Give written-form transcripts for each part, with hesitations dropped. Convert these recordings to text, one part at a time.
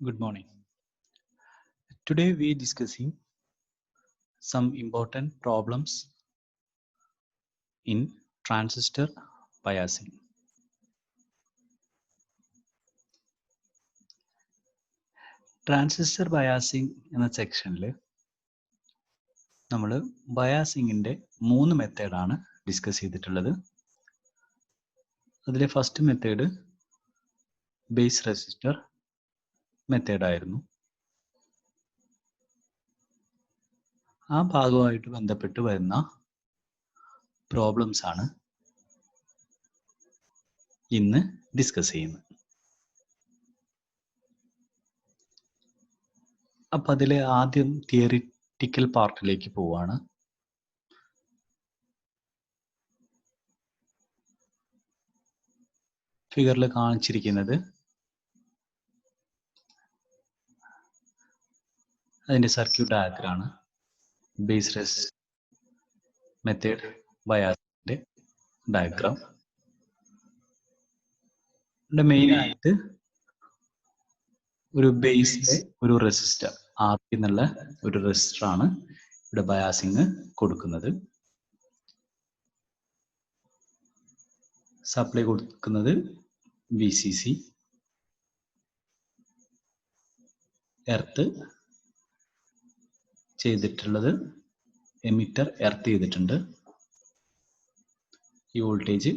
Good morning. Today we are discussing some important problems in transistor biasing. Transistor biasing എന്ന സെക്ഷനിൽ നമ്മൾ ബയാസിങ്ങിൻ്റെ 3 മെത്തേഡാണ് discuss ചെയ്തിട്ടുള്ളത്. അതിലെ ഫസ്റ്റ് മെത്തേഡ് ബേസ് റെസിസ്റ്റർ മെത്തേഡായിരുന്നു. ആ ഭാഗവുമായിട്ട് ബന്ധപ്പെട്ട് വരുന്ന പ്രോബ്ലംസ് ആണ് ഇന്ന് ഡിസ്കസ് ചെയ്യുന്നത്. അപ്പം അതിൽ ആദ്യം തിയറിറ്റിക്കൽ പാർട്ടിലേക്ക് പോവാണ്. ഫിഗറിൽ കാണിച്ചിരിക്കുന്നത് അതിൻ്റെ സർക്യൂട്ട് ഡയഗ്രാമാണ്. ബേസ് റെസിസ്റ്റർ മെത്തേഡ് ബയാസിന്റെ ഡയഗ്രാം. ഇവിടെ മെയിനായിട്ട് ഒരു ബേസിലെ ഒരു റെസിസ്റ്റർ ആർ പി എന്നുള്ള ഒരു റെസിസ്റ്ററാണ് ഇവിടെ ബയാസിങ് കൊടുക്കുന്നത്. സപ്ലൈ കൊടുക്കുന്നത് VCC, എർത്ത് ചെയ്തിട്ടുള്ളത് എമിറ്റർ എർത്ത് ചെയ്തിട്ടുണ്ട്. ഈ വോൾട്ടേജ്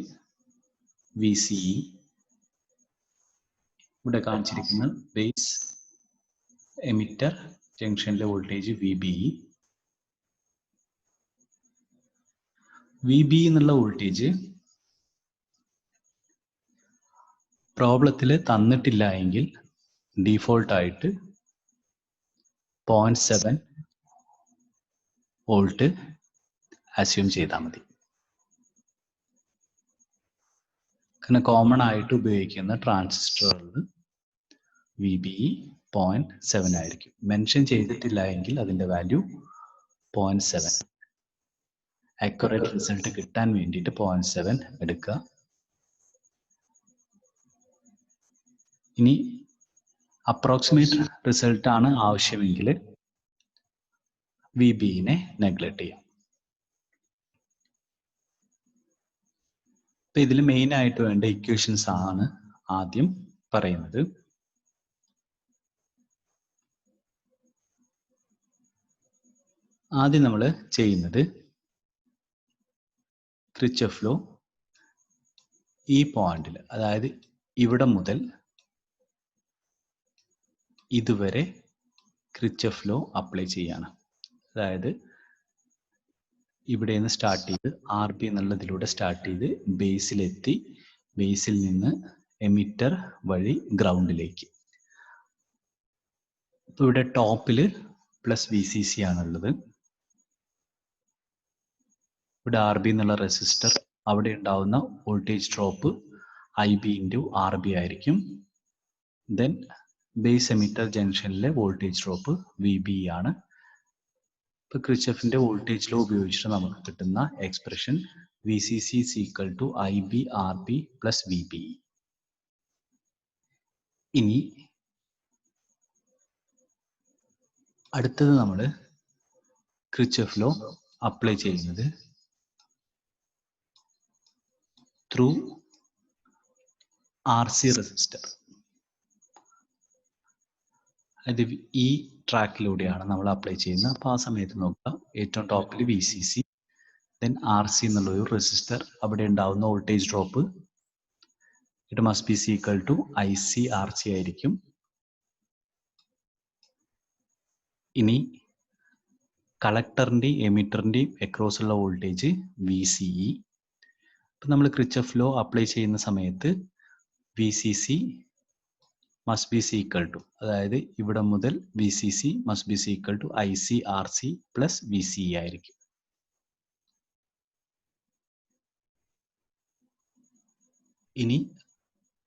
VCE, ഇവിടെ കാണിച്ചിരിക്കുന്ന ബേസ് എമിറ്റർ ജംഗ്ഷനിലെ വോൾട്ടേജ് VBE. VBE എന്നുള്ള വോൾട്ടേജ് പ്രോബ്ലത്തിൽ തന്നിട്ടില്ല എങ്കിൽ ഡീഫോൾട്ട് ആയിട്ട് 0.7 വോൾട്ട് അസ്യൂം ചെയ്താൽ മതി. കാരണം കോമൺ ആയിട്ട് ഉപയോഗിക്കുന്ന ട്രാൻസിസ്റ്ററുകളിൽ VBE 0.7 ആയിരിക്കും. മെൻഷൻ ചെയ്തിട്ടില്ല എങ്കിൽ അതിൻ്റെ വാല്യൂ 0.7. ആക്യുറേറ്റ് റിസൾട്ട് കിട്ടാൻ വേണ്ടിയിട്ട് 0.7 എടുക്കുക. ഇനി അപ്രോക്സിമേറ്റ് റിസൾട്ട് ആണ് ആവശ്യമെങ്കിൽ VBE-നെ നെഗ്ലക്ട് ചെയ്യാം. ഇപ്പം ഇതിൽ മെയിൻ ആയിട്ട് വേണ്ട ഇക്വേഷൻസ് ആണ് ആദ്യം പറയുന്നത്. ആദ്യം നമ്മൾ ചെയ്യുന്നത് കിർച്ചോഫ് ലോ ഈ പോയിന്റിൽ, അതായത് ഇവിടെ മുതൽ ഇതുവരെ കിർച്ചോഫ് ലോ അപ്ലൈ ചെയ്യാണ്. അതായത് ഇവിടെ നിന്ന് സ്റ്റാർട്ട് ചെയ്ത് RB എന്നുള്ളതിലൂടെ സ്റ്റാർട്ട് ചെയ്ത് ബേസിലെത്തി, ബേസിൽ നിന്ന് എമിറ്റർ വഴി ഗ്രൗണ്ടിലേക്ക്. ഇപ്പൊ ഇവിടെ ടോപ്പിൽ പ്ലസ് VCC ആണുള്ളത്. ഇവിടെ RB എന്നുള്ള റെസിസ്റ്റർ, അവിടെ ഉണ്ടാവുന്ന വോൾട്ടേജ് ഡ്രോപ്പ് IB × RB ആയിരിക്കും. ദെൻ ബേസ് എമിറ്റർ ജംഗ്ഷനിലെ വോൾട്ടേജ് ഡ്രോപ്പ് VBE ആണ്. ഇപ്പൊ കിർച്ചോഫിന്റെ വോൾട്ടേജ് ലോ ഉപയോഗിച്ചിട്ട് നമുക്ക് കിട്ടുന്ന expression VCC = IB RB + VBE. ഇനി അടുത്തത് നമ്മൾ കിർച്ചോഫ് ലോ അപ്ലൈ ചെയ്യുന്നത് ത്രൂ RC റെസിസ്റ്റർ. അത് ഈ ട്രാക്കിലൂടെയാണ് നമ്മൾ അപ്ലൈ ചെയ്യുന്നത്. അപ്പോൾ ആ സമയത്ത് നോക്കുക, ഏറ്റവും ടോപ്പിൽ VCC, ദെൻ RC എന്നുള്ള ഒരു റെസിസ്റ്റർ, അവിടെ ഉണ്ടാവുന്ന voltage drop it must be = IC RC ആയിരിക്കും. ഇനി കളക്ടറിൻ്റെയും എമിറ്ററിൻ്റെയും അക്രോസ് ഉള്ള വോൾട്ടേജ് VCE. ഇപ്പം നമ്മൾ കിർച്ചോഫ് ലോ അപ്ലൈ ചെയ്യുന്ന സമയത്ത് VCC മസ്റ്റ് ബി = അതായത് ഇവിടെ മുതൽ VCC must be = IC RC + VCE ആയിരിക്കും. ഇനി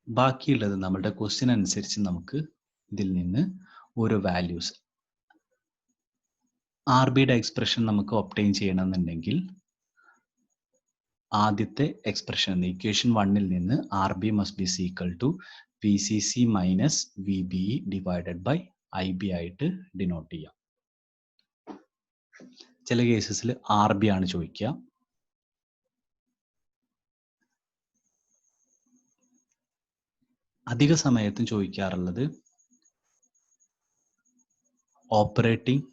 ബാക്കിയുള്ളത് നമ്മുടെ ക്വസ്റ്റ്യൻ അനുസരിച്ച് നമുക്ക് ഇതിൽ നിന്ന് ഓരോ വാല്യൂസ്, RBയുടെ എക്സ്പ്രഷൻ നമുക്ക് ഒബ്റ്റെയിൻ ചെയ്യണമെന്നുണ്ടെങ്കിൽ ആദ്യത്തെ എക്സ്പ്രഷൻ ഇക്വേഷൻ 1-ൽ നിന്ന് RB must be = VCC minus VBE divided by IB ആയിട്ട് ഡിനോട്ട് ചെയ്യാം. ചില കേസസിൽ RB ആണ് ചോദിക്കുക. അധിക സമയത്തും ചോദിക്കാറുള്ളത് ഓപ്പറേറ്റിംഗ്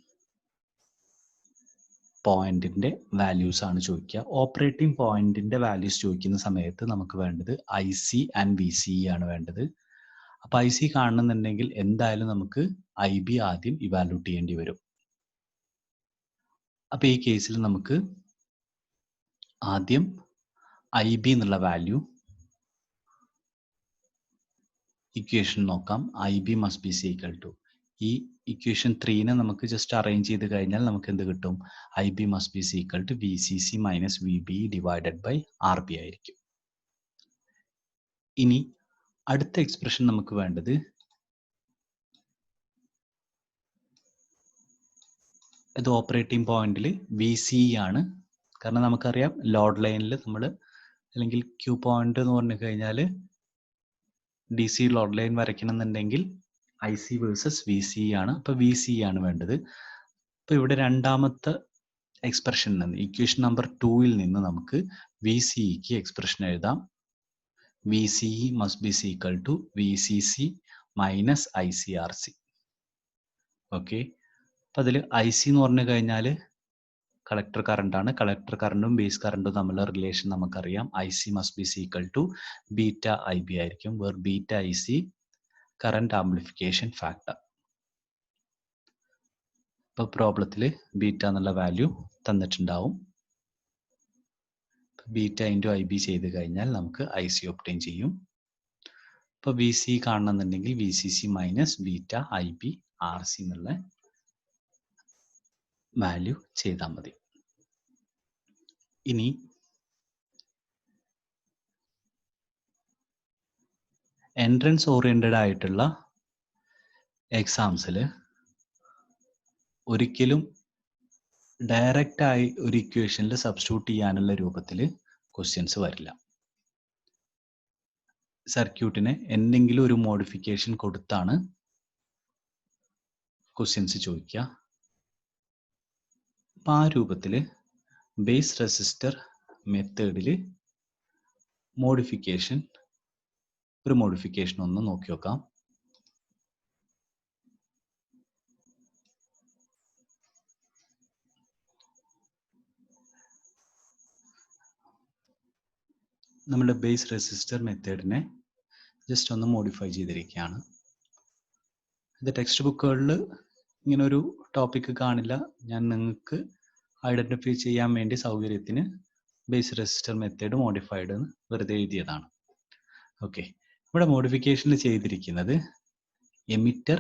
പോയിന്റിന്റെ വാല്യൂസ് ആണ് ചോദിക്കുക. ഓപ്പറേറ്റിംഗ് പോയിന്റിന്റെ വാല്യൂസ് ചോദിക്കുന്ന സമയത്ത് നമുക്ക് വേണ്ടത് IC ആൻഡ് VCE ആണ് വേണ്ടത്. അപ്പോൾ IC കാണണമെന്നുണ്ടെങ്കിൽ എന്തായാലും നമുക്ക് IB ആദ്യം ഇവാലുവേറ്റ് ചെയ്യേണ്ടി വരും. അപ്പോൾ ഈ കേസിൽ നമുക്ക് ആദ്യം IB എന്നുള്ള വാല്യൂ ഇക്വേഷൻ നോക്കാം. IB must be equal to, ഈ ഇക്വേഷൻ 3നെ നമുക്ക് ജസ്റ്റ് അറേഞ്ച് ചെയ്ത് കഴിഞ്ഞാൽ നമുക്ക് എന്ത് കിട്ടും? IB must be equal to VCC minus VBE divided by RB ആയിരിക്കും. ഇനി അടുത്ത എക്സ്പ്രഷൻ നമുക്ക് വേണ്ടത് ഇത് ഓപ്പറേറ്റിംഗ് പോയിന്റിൽ VCE ആണ്. കാരണം നമുക്കറിയാം ലോഡ് ലൈനിൽ നമ്മൾ അല്ലെങ്കിൽ ക്യൂ പോയിന്റ് എന്ന് പറഞ്ഞു കഴിഞ്ഞാൽ DC ലോഡ് ലൈൻ വരയ്ക്കണമെന്നുണ്ടെങ്കിൽ IC വേഴ്സസ് VCE ആണ്. അപ്പോൾ VCE ആണ് വേണ്ടത്. അപ്പോൾ ഇവിടെ രണ്ടാമത്തെ എക്സ്പ്രഷനിൽ നിന്ന് ഇക്വേഷൻ നമ്പർ 2ൽ നിന്ന് നമുക്ക് VCEക്ക് എക്സ്പ്രഷൻ എഴുതാം. VCE must be equal to VCC minus ICRC. Okay, അപ്പോൾ അതിൽ IC എന്ന് പറഞ്ഞു കഴിഞ്ഞാൽ കളക്ടർ കറണ്ട് ആണ്. കളക്ടർ കറണ്ടും ബേസ് കറണ്ടും തമ്മിലുള്ള റിലേഷൻ നമുക്കറിയാം. IC must be equal to beta IB ആയിരിക്കും, where beta IC current amplification factor. ഇപ്പോൾ പ്രോബ്ലത്തിൽ ബീറ്റ എന്നുള്ള വാല്യൂ തന്നിട്ടുണ്ടാവും. ബീറ്റ ഇൻറ്റു IB ചെയ്ത് കഴിഞ്ഞാൽ നമുക്ക് IC ഒബ്റ്റെയിൻ ചെയ്യും. ഇപ്പോൾ VCE കാണണമെന്നുണ്ടെങ്കിൽ VCC minus beta IB RC എന്നുള്ള വാല്യൂ ചെയ്താൽ മതി. ഇനി എൻട്രൻസ് ഓറിയന്റഡ് ആയിട്ടുള്ള എക്സാംസിൽ ഒരിക്കലും ഡയറക്റ്റ് ആയി ഒരു ഇക്വേഷനിൽ സബ്സ്റ്റിറ്റ്യൂട്ട് ചെയ്യാനുള്ള രൂപത്തിൽ ക്വസ്റ്റ്യൻസ് വരില്ല. സർക്യൂട്ടിന് എന്തെങ്കിലും ഒരു മോഡിഫിക്കേഷൻ കൊടുത്താണ് ക്വസ്റ്റ്യൻസ് ചോദിക്കുക. അപ്പം ആ രൂപത്തിൽ ബേസ് റെസിസ്റ്റർ മെത്തേഡിൽ ഒരു മോഡിഫിക്കേഷൻ ഒന്ന് നോക്കി നോക്കാം. നമ്മുടെ ബേസ് റെസിസ്റ്റർ മെത്തേഡിനെ ജസ്റ്റ് ഒന്ന് മോഡിഫൈ ചെയ്തിരിക്കുകയാണ്. ഇത് ടെക്സ്റ്റ് ബുക്കുകളിൽ ഇങ്ങനൊരു ടോപ്പിക്ക് കാണില്ല. ഞാൻ നിങ്ങൾക്ക് ഐഡൻറ്റിഫൈ ചെയ്യാൻ വേണ്ടി സൗകര്യത്തിന് ബേസ് റെസിസ്റ്റർ മെത്തേഡ് മോഡിഫൈഡ് എന്ന് വെറുതെ എഴുതിയതാണ്. ഓക്കെ, ഇവിടെ മോഡിഫിക്കേഷനിൽ ചെയ്തിരിക്കുന്നത് എമിറ്റർ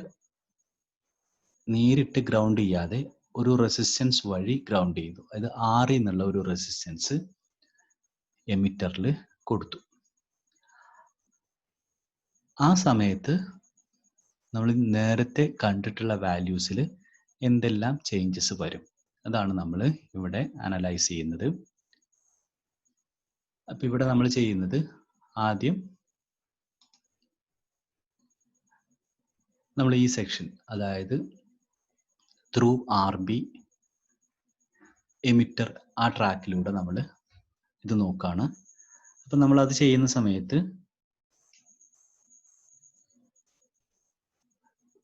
നേരിട്ട് ഗ്രൗണ്ട് ചെയ്യാതെ ഒരു റെസിസ്റ്റൻസ് വഴി ഗ്രൗണ്ട് ചെയ്തു. അതായത് R എന്നുള്ള ഒരു റെസിസ്റ്റൻസ് എമിറ്ററിൽ കൊടുത്തു. ആ സമയത്ത് നമ്മൾ നേരത്തെ കണ്ടിട്ടുള്ള വാല്യൂസിൽ എന്തെല്ലാം ചേഞ്ചസ് വരും, അതാണ് നമ്മൾ ഇവിടെ അനലൈസ് ചെയ്യുന്നത്. അപ്പം ഇവിടെ നമ്മൾ ചെയ്യുന്നത് ആദ്യം നമ്മൾ ഈ സെക്ഷൻ, അതായത് ത്രൂ RB എമിറ്റർ, ആ ട്രാക്കിലൂടെ നമ്മൾ ഇത് നോക്കുകയാണ്. അപ്പം നമ്മൾ അത് ചെയ്യുന്ന സമയത്ത്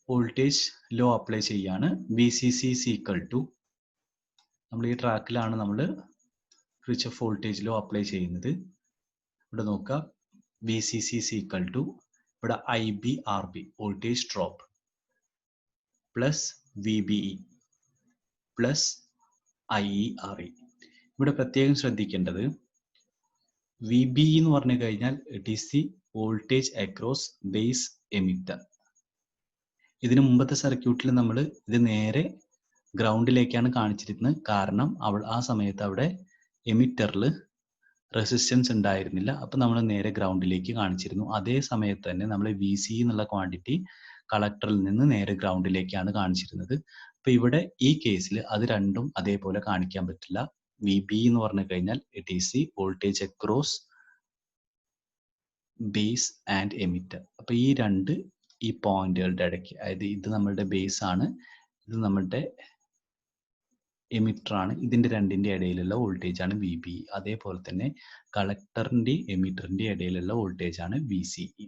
വോൾട്ടേജ് ലോ അപ്ലൈ ചെയ്യാണ്. VCC ഈക്വൽ ടു, നമ്മൾ ഈ ട്രാക്കിലാണ് നമ്മൾ കിർച്ചോഫ് വോൾട്ടേജ് ലോ അപ്ലൈ ചെയ്യുന്നത്. ഇവിടെ നോക്കുക, VCC ഈക്വൽ ടു ഇവിടെ IB RB voltage drop plus VBE plus IE RE. ഇവിടെ പ്രത്യേകം ശ്രദ്ധിക്കേണ്ടത് VBE എന്ന് പറഞ്ഞു കഴിഞ്ഞാൽ it is the voltage across base emitter. ഇതിനു മുമ്പത്തെ സർക്യൂട്ടിൽ നമ്മൾ ഇത് നേരെ ഗ്രൗണ്ടിലേക്കാണ് കാണിച്ചിരുന്നത്. കാരണം ആ സമയത്ത് അവിടെ എമിറ്ററിൽ റെസിസ്റ്റൻസ് ഉണ്ടായിരുന്നില്ല. അപ്പം നമ്മൾ നേരെ ഗ്രൗണ്ടിലേക്ക് കാണിച്ചിരുന്നു. അതേ സമയത്ത് തന്നെ നമ്മൾ VCE എന്നുള്ള ക്വാണ്ടിറ്റി കളക്ടറിൽ നിന്ന് നേരെ ഗ്രൗണ്ടിലേക്കാണ് കാണിച്ചിരുന്നത്. അപ്പം ഇവിടെ ഈ കേസിൽ അത് രണ്ടും അതേപോലെ കാണിക്കാൻ പറ്റില്ല. VBE എന്ന് പറഞ്ഞു കഴിഞ്ഞാൽ it is the voltage across base and emitter. അപ്പോൾ ഈ രണ്ട് ഈ പോയിന്റുകളുടെ ഇടയ്ക്ക്, അതായത് ഇത് നമ്മളുടെ ബേസ് ആണ്, ഇത് നമ്മളുടെ എമിറ്റർ ആണ്, ഇതിൻ്റെ രണ്ടിൻ്റെ ഇടയിലുള്ള വോൾട്ടേജ് ആണ് വി ബി. അതേപോലെ തന്നെ കളക്ടറിൻ്റെ എമിറ്ററിൻ്റെ ഇടയിലുള്ള വോൾട്ടേജ് ആണ് വി സി ഇ.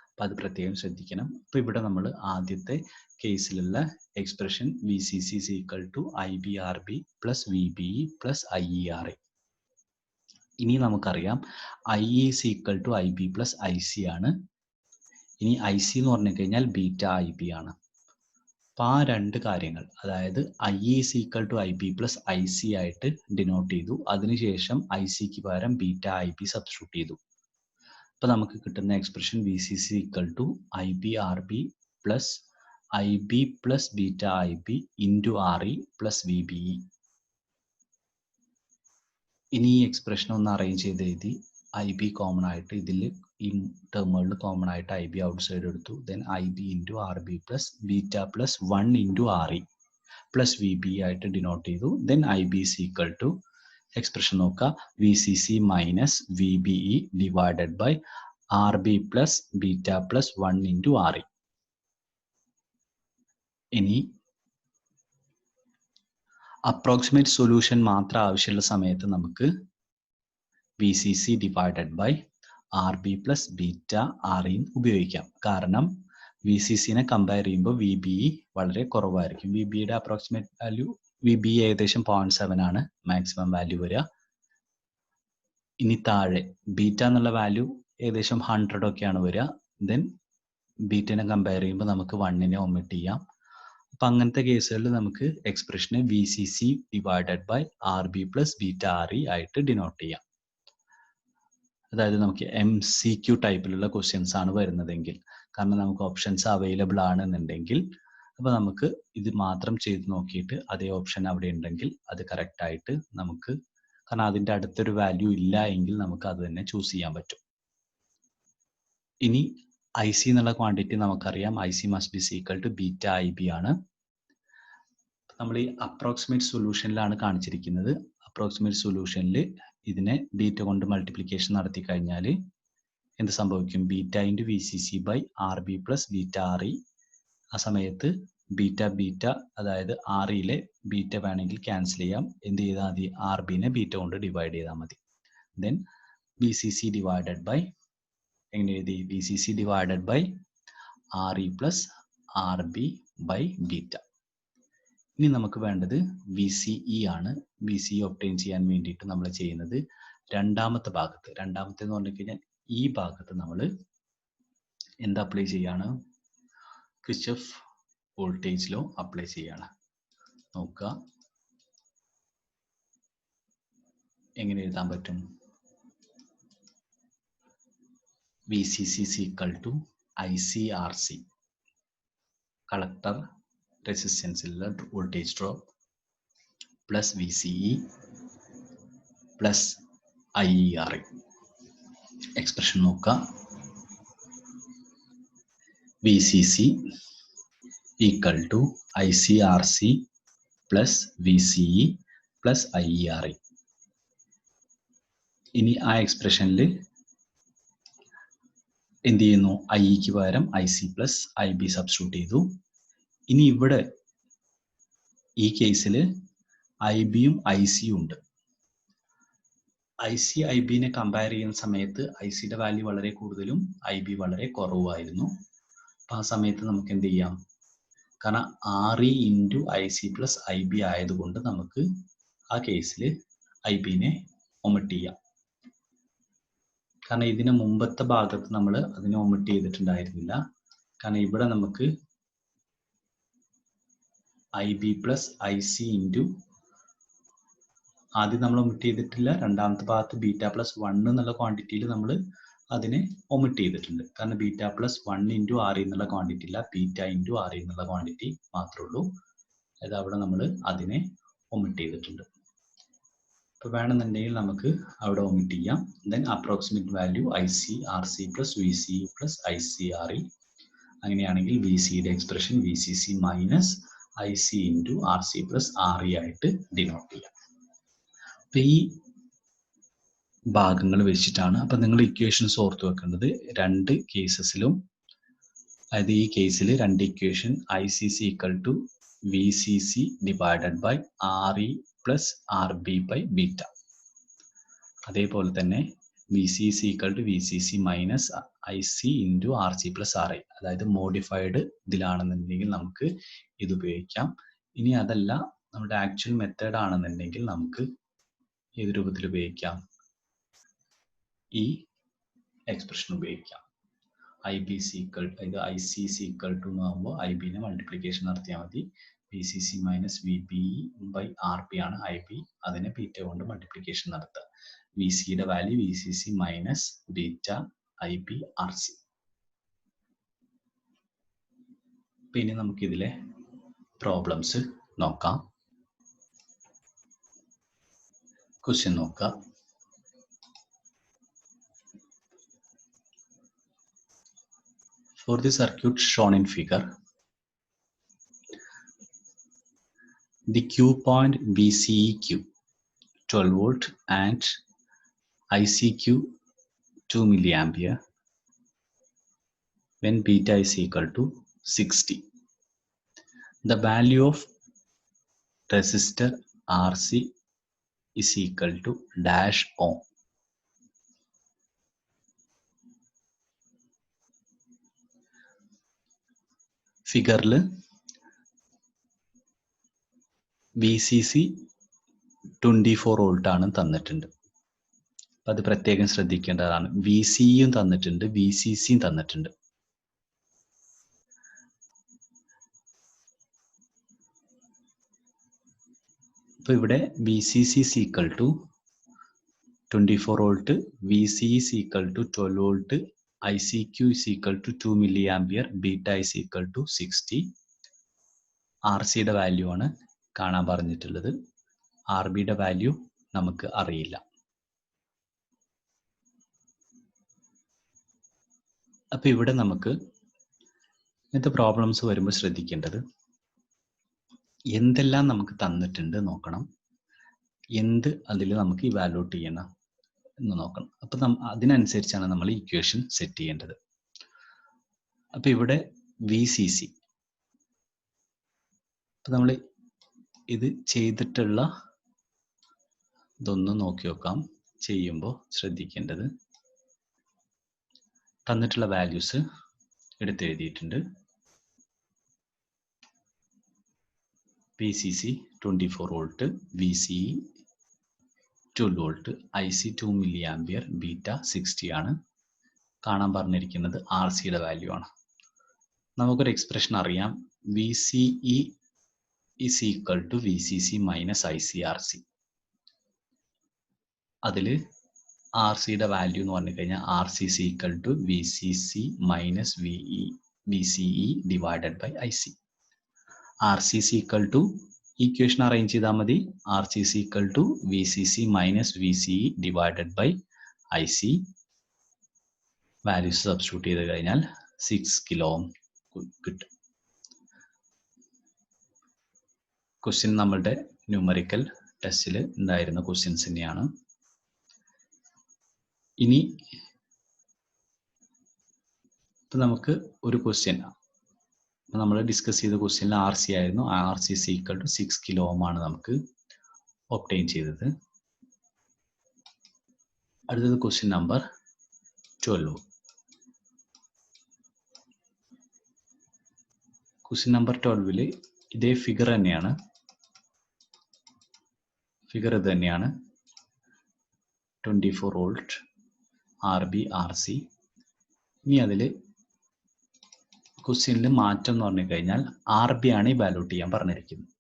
അപ്പം അത് പ്രത്യേകം ശ്രദ്ധിക്കണം. അപ്പോൾ ഇവിടെ നമ്മൾ ആദ്യത്തെ കേസിലുള്ള expression V C C is equal to I B R B plus V B E plus I E R E. ഇനി നമുക്കറിയാം I is equal to I B plus I C ആണ്. ഇനി ഐ സി എന്ന് പറഞ്ഞു കഴിഞ്ഞാൽ beta I B ആണ്. അപ്പോൾ ആ രണ്ട് കാര്യങ്ങൾ, അതായത് I is equal to I B plus I C ആയിട്ട് ഡിനോട്ട് ചെയ്തു. അതിനുശേഷം ഐ സിക്ക് പകരം ബീറ്റ ഐ ബി സബ്സ്റ്റിറ്റ്യൂട്ട് ചെയ്തു. അപ്പോൾ നമുക്ക് കിട്ടുന്ന expression V C C equal to I B R B plus I B plus beta I B into R E plus V B E. ഇനി ഈ എക്സ്പ്രഷൻ ഒന്ന് അറേഞ്ച് ചെയ്ത് എഴുതി. ഐ ബി കോമൺ ആയിട്ട് ഇതിൽ ഈ ടേമുകളിൽ കോമൺ ആയിട്ട് ഐ ബി ഔട്ട് സൈഡ് എടുത്തു. Then I B into R B plus beta plus 1 into R E plus V B ആയിട്ട് ഡിനോട്ട് ചെയ്തു. Then I B is equal to expression നോക്കുക, V C C minus V B E divided by R B plus beta plus 1 into R E. ഇനി approximate solution മാത്രം ആവശ്യമുള്ള സമയത്ത് നമുക്ക് V C C divided by R B plus beta R E ഉപയോഗിക്കാം. കാരണം V C സിനെ compare ചെയ്യുമ്പോൾ V B E വളരെ കുറവായിരിക്കും. വി ബിയുടെ അപ്രോക്സിമേറ്റ് വാല്യൂ വി ബി ഏകദേശം 0.7 ആണ് മാക്സിമം വാല്യൂ വരിക. ഇനി താഴെ ബീറ്റ എന്നുള്ള വാല്യൂ ഏകദേശം 100 ഒക്കെയാണ് വരിക. ദെൻ ബീറ്റനെ കമ്പയർ ചെയ്യുമ്പോൾ നമുക്ക് 1നെ ഒമിറ്റ് ചെയ്യാം. അപ്പം അങ്ങനത്തെ കേസുകളിൽ നമുക്ക് എക്സ്പ്രഷനെ V C C divided by R B plus beta R E ആയിട്ട് ഡിനോട്ട് ചെയ്യാം. അതായത് നമുക്ക് എം സി ക്യു ടൈപ്പിലുള്ള ക്വസ്റ്റ്യൻസ് ആണ് വരുന്നതെങ്കിൽ, കാരണം നമുക്ക് ഓപ്ഷൻസ് അവൈലബിൾ ആണെന്നുണ്ടെങ്കിൽ, അപ്പോൾ നമുക്ക് ഇത് മാത്രം ചെയ്ത് നോക്കിയിട്ട് അതേ ഓപ്ഷൻ അവിടെ ഉണ്ടെങ്കിൽ അത് കറക്റ്റായിട്ട് നമുക്ക്, കാരണം അതിൻ്റെ അടുത്തൊരു വാല്യൂ ഇല്ല എങ്കിൽ നമുക്ക് അത് തന്നെ ചൂസ് ചെയ്യാൻ പറ്റും. ഇനി ഐ സി എന്നുള്ള ക്വാണ്ടിറ്റി നമുക്കറിയാം, I C must be equal to beta I B ആണ്. നമ്മൾ ഈ അപ്രോക്സിമേറ്റ് സൊല്യൂഷനിലാണ് കാണിച്ചിരിക്കുന്നത്. അപ്രോക്സിമേറ്റ് സൊല്യൂഷനിൽ ഇതിനെ ബീറ്റ കൊണ്ട് മൾട്ടിപ്ലിക്കേഷൻ നടത്തി കഴിഞ്ഞാൽ എന്ത് സംഭവിക്കും? Beta into V C C by R B plus beta R E. ആ സമയത്ത് ബീറ്റ ബീറ്റ, അതായത് ആർ ഇയിലെ ബീറ്റ വേണമെങ്കിൽ ക്യാൻസൽ ചെയ്യാം. എന്ത് ചെയ്താൽ മതി? ആർ ബിനെ ബീറ്റ കൊണ്ട് ഡിവൈഡ് ചെയ്താൽ മതി. Then V C C divided by, എങ്ങനെ എഴുതി? V C C divided by R E plus R B by beta. ഇനി നമുക്ക് വേണ്ടത് വി സി ഇ ആണ്. വി സി ഒബ്റ്റെയിൻ ചെയ്യാൻ വേണ്ടിയിട്ട് നമ്മൾ ചെയ്യുന്നത് രണ്ടാമത്തെ ഭാഗത്ത്, രണ്ടാമത്തെ എന്ന് പറഞ്ഞു കഴിഞ്ഞാൽ ഈ ഭാഗത്ത് നമ്മൾ എന്താ അപ്ലൈ ചെയ്യാണ്? കിർച്ചോഫ് വോൾട്ടേജ് ലോ അപ്ലൈ ചെയ്യാണ്. നോക്കുക എങ്ങനെ എഴുതാൻ പറ്റും? V C C is equal to I C R C, collector റെസിസ്റ്റൻസിലുള്ള voltage drop plus V C E plus I E R E. Expression നോക്കുക, V C C equal to I C R C plus V C E plus I E R E. ഇനി ആ എക്സ്പ്രഷനിൽ എന്ത് ചെയ്യുന്നു? I ഇക്ക് പകരം I C plus I B substitute ചെയ്തു. ഇനി ഇവിടെ ഈ കേസിൽ ഐ ബിയും ഐ സിയും ഉണ്ട്. ഐ സി ഐ ബിനെ കമ്പയർ ചെയ്യുന്ന സമയത്ത് ഐ സിയുടെ വാല്യൂ വളരെ കൂടുതലും ഐ ബി വളരെ കുറവായിരുന്നു. അപ്പം ആ സമയത്ത് നമുക്ക് എന്ത് ചെയ്യാം? കാരണം R E into I C plus I B ആയതുകൊണ്ട് നമുക്ക് ആ കേസിൽ ഐ ബിനെ ഒമിറ്റ് ചെയ്യാം. കാരണം ഇതിന് മുമ്പത്തെ ഭാഗത്ത് നമ്മൾ അതിനെ ഒമിറ്റ് ചെയ്തിട്ടുണ്ടായിരുന്നില്ല. കാരണം ഇവിടെ നമുക്ക് I B plus I C into, ആദ്യം നമ്മൾ ഒമിറ്റ് ചെയ്തിട്ടില്ല, രണ്ടാമത്തെ ഭാഗത്ത് ബീറ്റ പ്ലസ് 1 എന്നുള്ള ക്വാണ്ടിറ്റിയിൽ നമ്മൾ അതിനെ ഒമിറ്റ് ചെയ്തിട്ടുണ്ട്. കാരണം ബീറ്റ പ്ലസ് 1 ഇൻറ്റു ആർ എന്നുള്ള ക്വാണ്ടിറ്റി ഇല്ല, ബീറ്റ ഇൻറ്റു ആർ എന്നുള്ള ക്വാണ്ടിറ്റി മാത്രമേ ഉള്ളൂ. അതായത് അവിടെ നമ്മൾ അതിനെ ഒമിറ്റ് ചെയ്തിട്ടുണ്ട്. അപ്പോൾ വേണമെന്നുണ്ടെങ്കിൽ നമുക്ക് അവിടെ ഒമിറ്റ് ചെയ്യാം. Then approximate value I C R C plus V C plus I C R E. അങ്ങനെയാണെങ്കിൽ വി സിയുടെ expression V C C minus I C into R C plus R E ആയിട്ട് denote ചെയ്യാം. അപ്പോൾ ഈ ഭാഗങ്ങൾ വെച്ചിട്ടാണ്. അപ്പം നിങ്ങൾ ഇക്വേഷൻസ് ഓർത്ത് വെക്കേണ്ടത് രണ്ട് കേസസിലും, അതായത് ഈ കേസിൽ രണ്ട് equation I C C equal to V C C divided by R E plus R B by beta. അതേപോലെ തന്നെ V C C equal to V C C minus I C into R C plus R I. അതായത് modified ഇതിലാണെന്നുണ്ടെങ്കിൽ നമുക്ക് ഇത് ഉപയോഗിക്കാം. ഇനി അതല്ല നമ്മുടെ ആക്ച്വൽ മെത്തേഡ് ആണെന്നുണ്ടെങ്കിൽ നമുക്ക് ഏത് രൂപത്തിൽ ഉപയോഗിക്കാം? ഈ എക്സ്പ്രഷൻ ഉപയോഗിക്കാം. ഐ ബി സി ഈക്വൽ ഇത് I C C equal to എന്ന് ആകുമ്പോൾ ഐ ബിനെ മൾട്ടിപ്ലിക്കേഷൻ നടത്തിയാൽ മതി. V C C minus V B by R P ആണ് ഐ ബി, അതിനെ ബീറ്റ കൊണ്ട് മൾട്ടിപ്ലിക്കേഷൻ നടത്തുക. വി സിയുടെ value V C C minus beta I B R C. പിന്നെ നമുക്കിതിലെ പ്രോബ്ലംസ് നോക്കാം. ക്വസ്റ്റ്യൻ നോക്കുക. For the circuit shown in figure, the Q point VCEQ 12 volt and ICQ 2 milliampere when beta is equal to 60. The value of resistor RC is equal to dash ohm. ഫിഗറിൽ V C C 24 volt ആണ് തന്നിട്ടുണ്ട്. അപ്പം അത് പ്രത്യേകം ശ്രദ്ധിക്കേണ്ടതാണ്. V സിയും തന്നിട്ടുണ്ട്, V C സിയും തന്നിട്ടുണ്ട്. അപ്പോൾ ഇവിടെ V C C is equal to 24 volt, V C is equal to 12 volt, ICQ is equal to 2 milliampere, beta is equal to 60. R സിയുടെ വാല്യൂ ആണ് കാണാൻ പറഞ്ഞിട്ടുള്ളത്. ആർ ബിയുടെ വാല്യൂ നമുക്ക് അറിയില്ല. അപ്പം ഇവിടെ നമുക്ക് ഇങ്ങനത്തെ പ്രോബ്ലംസ് വരുമ്പോൾ ശ്രദ്ധിക്കേണ്ടത് എന്തെല്ലാം നമുക്ക് തന്നിട്ടുണ്ട് നോക്കണം, എന്ത് അതിൽ നമുക്ക് ഇവാലുവേറ്റ് ചെയ്യണം എന്ന് നോക്കണം. അപ്പം അതിനനുസരിച്ചാണ് നമ്മൾ ഇക്വേഷൻ സെറ്റ് ചെയ്യേണ്ടത്. അപ്പം ഇവിടെ വി സി സി, അപ്പം നമ്മൾ ഇത് ചെയ്തിട്ടുള്ള ഇതൊന്ന് നോക്കി നോക്കാം. ചെയ്യുമ്പോൾ ശ്രദ്ധിക്കേണ്ടത് തന്നിട്ടുള്ള വാല്യൂസ് എടുത്തെഴുതിയിട്ടുണ്ട്. V C C 24 volt, V C 12 volt, I C 2 milli ampere, beta 60 ആണ്. കാണാൻ പറഞ്ഞിരിക്കുന്നത് ആർ സിയുടെ വാല്യൂ ആണ്. നമുക്കൊരു എക്സ്പ്രഷൻ അറിയാം, V C E is equal to V C C minus I C R C. അതിൽ ആർ സിയുടെ വാല്യൂ എന്ന് പറഞ്ഞു കഴിഞ്ഞാൽ R C C equal to V C C minus V C E divided by I C. R C C equal to equation arrange ചെയ്താൽ മതി. R C C equal to V C C minus V C E divided by I C. Values substitute ചെയ്ത് കഴിഞ്ഞാൽ 6 kilo ഓം കിട്ടും. Question നമ്മളുടെ numerical ടെസ്റ്റിൽ ഉണ്ടായിരുന്ന questions തന്നെയാണ്. ഇനി ഇപ്പം നമുക്ക് ഒരു ക്വസ്റ്റ്യൻ നമ്മൾ ഡിസ്കസ് ചെയ്ത ക്വസ്റ്റ്യനിൽ ആർ സി ആയിരുന്നു. R C C equal to 6 kilo ohm ആണ് നമുക്ക് ഒബ്റ്റെയിൻ ചെയ്തത്. അടുത്തത് ക്വസ്റ്റ്യൻ നമ്പർ 12. ക്വസ്റ്റ്യൻ നമ്പർ 12 ഇതേ ഫിഗർ തന്നെയാണ്. ഫിഗർ ഇത് തന്നെയാണ്. 24 volt, R B, R C. ഇനി അതിൽ ക്വസ്റ്റ്യനിൽ മാറ്റം എന്ന് പറഞ്ഞു കഴിഞ്ഞാൽ ആർ ബി ആണ് ഇവാലുവേറ്റ് ചെയ്യാൻ പറഞ്ഞിരിക്കുന്നത്.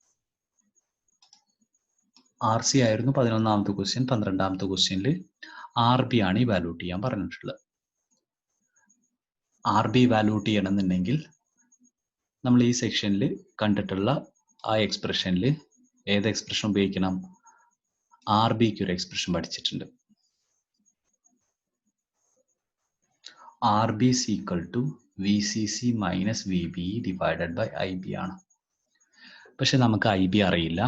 ആർ സി ആയിരുന്നു 11ാമത്തെ ക്വസ്റ്റ്യൻ. 12ാമത്തെ ക്വസ്റ്റ്യനിൽ ആർ ബി ആണ് ഇവാലുവേറ്റ് ചെയ്യാൻ പറഞ്ഞിട്ടുള്ളത്. ആർ ബി ഇവാലുവേറ്റ് ചെയ്യണമെന്നുണ്ടെങ്കിൽ നമ്മൾ ഈ സെക്ഷനിൽ കണ്ടിട്ടുള്ള ആ എക്സ്പ്രഷനിൽ ഏത് എക്സ്പ്രഷൻ ഉപയോഗിക്കണം? ആർ ബിക്ക് ഒരു എക്സ്പ്രഷൻ പഠിച്ചിട്ടുണ്ട്. R B is equal to V C C minus V B divided by I B ആണ്. പക്ഷെ നമുക്ക് ഐ ബി അറിയില്ല.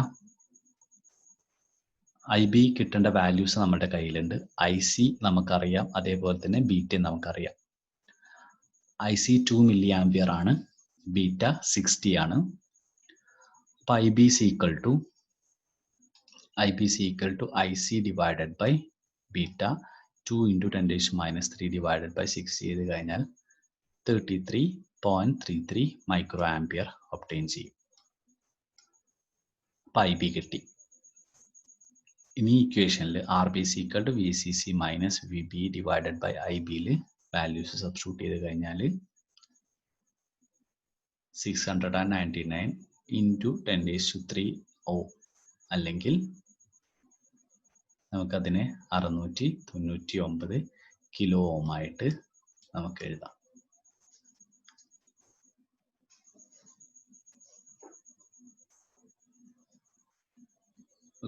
ഐ ബി കിട്ടേണ്ട വാല്യൂസ് നമ്മുടെ കയ്യിലുണ്ട്. ഐ സി നമുക്കറിയാം, അതേപോലെ തന്നെ ബീറ്റ നമുക്കറിയാം. ഐ സി 2 മില്ലി ആംപിയർ ആണ്, ബീറ്റ 60 ആണ്. അപ്പോൾ I B C equal to I C divided by beta 2 into 10⁻³ divided by 6 ചെയ്ത് കഴിഞ്ഞാൽ 33.33 മൈക്രോ ആംപിയർ ഒബ്റ്റെയിൻ ചെയ്യും. അപ്പോൾ ഐ ബി കിട്ടി. ഇനി ഇക്വേഷനിൽ R B C equal to V C C minus V B divided by I ബിയിൽ values substitute ചെയ്ത് കഴിഞ്ഞാൽ 699 ഇൻറ്റു 10⁻³ അല്ലെങ്കിൽ നമുക്കതിനെ 699 കിലോ ഓം ആയിട്ട് നമുക്ക് എഴുതാം.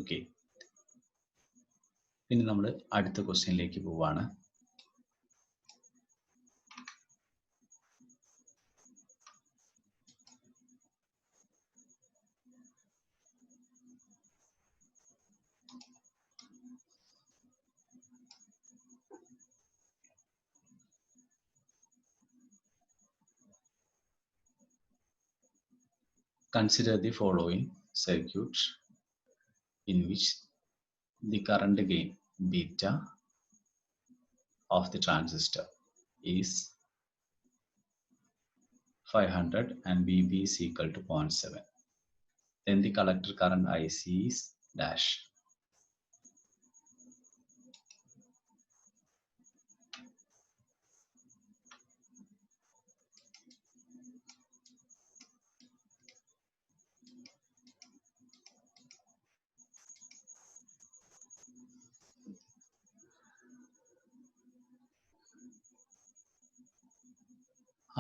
ഓക്കെ, പിന്നെ നമ്മൾ അടുത്ത ക്വസ്റ്റ്യനിലേക്ക് പോവാണ്. Consider the following circuits in which the current gain beta of the transistor is 500 and VB is equal to 0.7. Then the collector current IC is dash.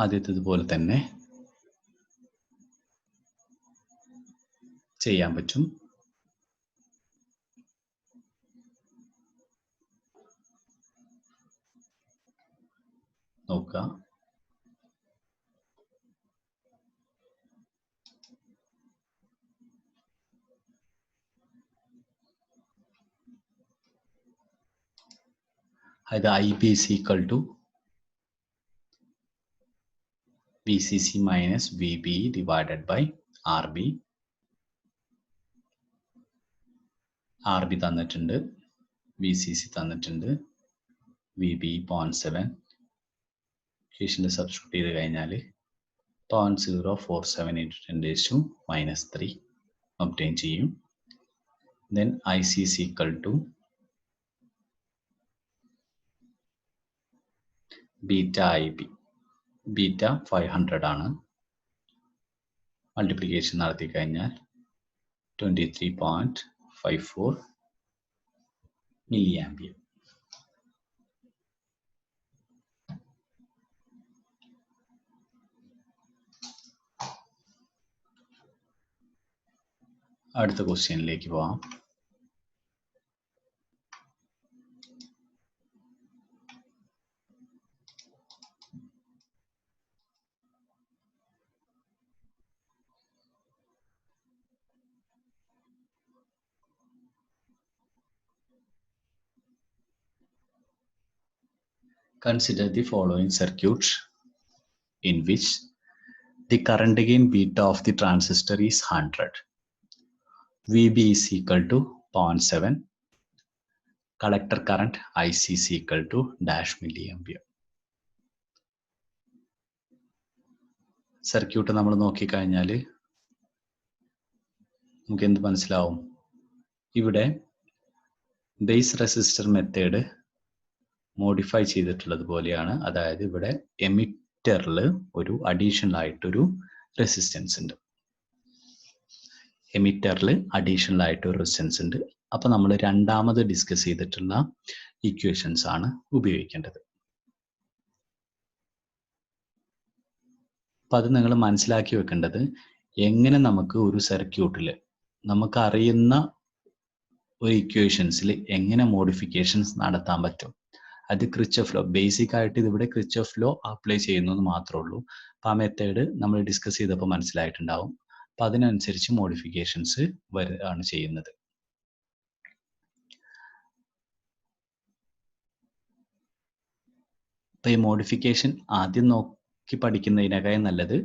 ആദ്യത്തേതുപോലെ തന്നെ ചെയ്യാൻ പറ്റും. നോക്കുക, അതായത് I B is equal to V C C minus V B divided by R B. R B തന്നിട്ടുണ്ട്, V C C തന്നിട്ടുണ്ട്, V B 0.7. ഇക്വേഷനിൽ സബ്സ്റ്റിറ്റ്യൂട്ട് ചെയ്ത് കഴിഞ്ഞാൽ 0.047 ഇൻറ്റു 10⁻³ ഒബ്റ്റെയിൻ ചെയ്യും. Then I C is equal to beta I B. Beta 500 ആണ്. Multiplication നടത്തി കഴിഞ്ഞാൽ 23.54 മില്ലി ആംപിയർ. അടുത്ത ക്വസ്റ്റ്യനിലേക്ക് പോവാം. Consider the following circuits in which the current gain beta of the transistor is 100. VB is equal to 0.7. Collector current IC is equal to dash milliampere. Circuit നമ്മൾ നോക്കിക്കഴിഞ്ഞാൽ നമുക്ക് എന്ത് മനസ്സിലാവും? ഇവിടെ ബേസ് റെസിസ്റ്റർ മെത്തേഡ് മോഡിഫൈ ചെയ്തിട്ടുള്ളത് പോലെയാണ്. അതായത് ഇവിടെ എമിറ്ററിൽ ഒരു അഡീഷണൽ ആയിട്ടൊരു റെസിസ്റ്റൻസ് ഉണ്ട്. എമിറ്ററിൽ അഡീഷണൽ ആയിട്ടൊരു റെസിസ്റ്റൻസ് ഉണ്ട്. അപ്പൊ നമ്മൾ രണ്ടാമത് ഡിസ്കസ് ചെയ്തിട്ടുള്ള ഇക്വേഷൻസ് ആണ് ഉപയോഗിക്കേണ്ടത്. അപ്പൊ അത് നിങ്ങൾ മനസ്സിലാക്കി വെക്കേണ്ടത്, എങ്ങനെ നമുക്ക് ഒരു സർക്യൂട്ടിൽ നമുക്ക് അറിയുന്ന ഒരു ഇക്വേഷൻസിൽ എങ്ങനെ മോഡിഫിക്കേഷൻസ് നടത്താൻ പറ്റും. അത് ക്രിർച്ചോഫ് ലോ, ബേസിക് ആയിട്ട് ഇതിവിടെ ക്രിർച്ചോഫ് ലോ അപ്ലൈ ചെയ്യുന്നു എന്ന് മാത്രമേ ഉള്ളൂ. അപ്പൊ ആ മെത്തേഡ് നമ്മൾ ഡിസ്കസ് ചെയ്തപ്പോൾ മനസ്സിലായിട്ടുണ്ടാവും. അപ്പൊ അതിനനുസരിച്ച് മോഡിഫിക്കേഷൻസ് ആണ് ചെയ്യുന്നത്. അപ്പോൾ ഈ മോഡിഫിക്കേഷൻ ആദ്യം നോക്കി പഠിക്കുന്നതിനേക്കാൾ നല്ലത്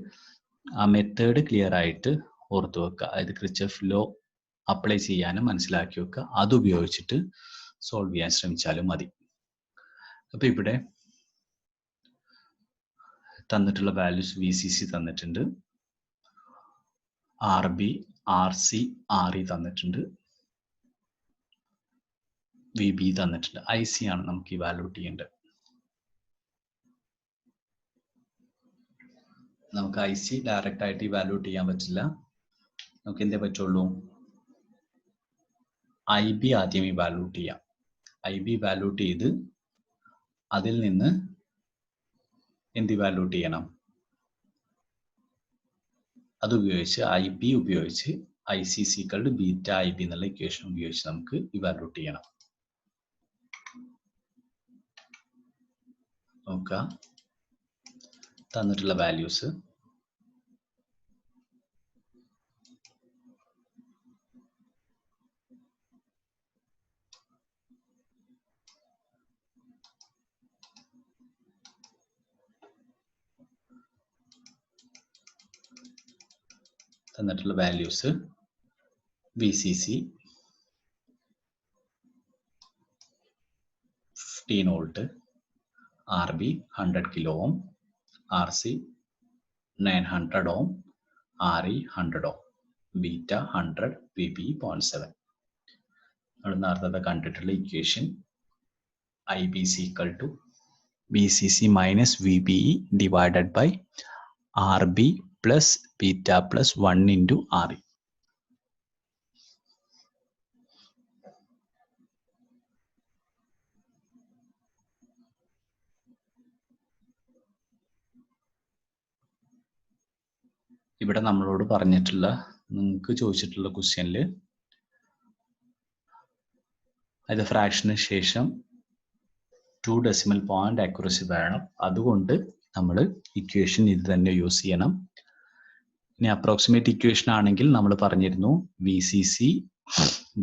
ആ മെത്തേഡ് ക്ലിയർ ആയിട്ട് ഓർത്തു വെക്കുക. അതായത് ക്രിച്ചഫ് ലോ അപ്ലൈ ചെയ്യാനും മനസ്സിലാക്കി വെക്കുക. അത് ഉപയോഗിച്ചിട്ട് സോൾവ് ചെയ്യാൻ ശ്രമിച്ചാലും മതി. അപ്പോൾ ഇവിടെ തന്നിട്ടുള്ള വാല്യൂസ് VCC തന്നിട്ടുണ്ട്, RB, RC, RE തന്നിട്ടുണ്ട്, VB തന്നിട്ടുണ്ട്. IC ആണ് നമുക്ക് ഇവാലുവേറ്റ് ചെയ്യേണ്ടത്. നമുക്ക് IC ഡയറക്റ്റ് ആയിട്ട് ഇവാലുവേറ്റ് ചെയ്യാൻ പറ്റില്ല. നമുക്ക് എന്തേ പറ്റുള്ളൂ, IB ആദ്യം ഇവാലുവേറ്റ് ചെയ്യാം. IB ഇവാലുവേറ്റ് ചെയ്ത് അതിൽ നിന്ന് എന്ത് ഇവാലുവേറ്റ് ചെയ്യണം, അത് ഉപയോഗിച്ച് IB ഉപയോഗിച്ച് IC = ബീറ്റ IB എന്നുള്ള ഇക്വേഷൻ ഉപയോഗിച്ച് നമുക്ക് ഇവാലുവേറ്റ് ചെയ്യണം. നോക്കുക, തന്നിട്ടുള്ള values VCC 15 volt, RB 100 kilo ohm, RC 900 ഓം, RE 100 ഓം, ബീറ്റ 100, VB 0.7. നമ്മൾ നേരത്തെ കണ്ടിട്ടുള്ള equation IBC = VCC minus VBE divided by RB plus beta plus 1 into RE. ഇവിടെ നമ്മളോട് പറഞ്ഞിട്ടുള്ള, നിങ്ങൾക്ക് ചോദിച്ചിട്ടുള്ള ക്വസ്റ്റ്യനിൽ അത് ഫ്രാക്ഷന് ശേഷം 2 decimal point accuracy വേണം. അതുകൊണ്ട് നമ്മൾ ഇക്വേഷൻ ഇത് തന്നെ യൂസ് ചെയ്യണം. ഇനി അപ്രോക്സിമേറ്റ് ഇക്വേഷൻ ആണെങ്കിൽ നമ്മൾ പറഞ്ഞിരുന്നു VCC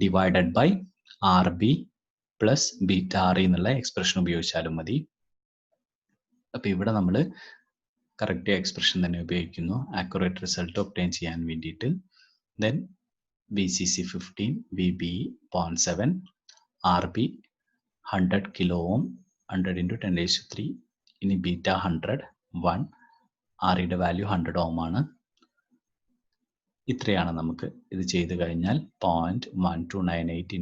divided by RB plus beta RE എന്നുള്ള എക്സ്പ്രഷൻ ഉപയോഗിച്ചാലും മതി. അപ്പോൾ ഇവിടെ നമ്മൾ കറക്റ്റ് എക്സ്പ്രഷൻ തന്നെ ഉപയോഗിക്കുന്നു ആക്യുറേറ്റ് റിസൾട്ട് ഒബ്റ്റെയിൻ ചെയ്യാൻ വേണ്ടിയിട്ട്. Then VCC 15, VBE 0.7, RB 100 kilo ohm, 100 × 10⁻³ ഇനി ബീറ്റ 100 1, REയുടെ വാല്യൂ 100 ഓം ആണ്. ഇത്രയാണ് നമുക്ക് ഇത് ചെയ്ത് കഴിഞ്ഞാൽ 0.1298 ×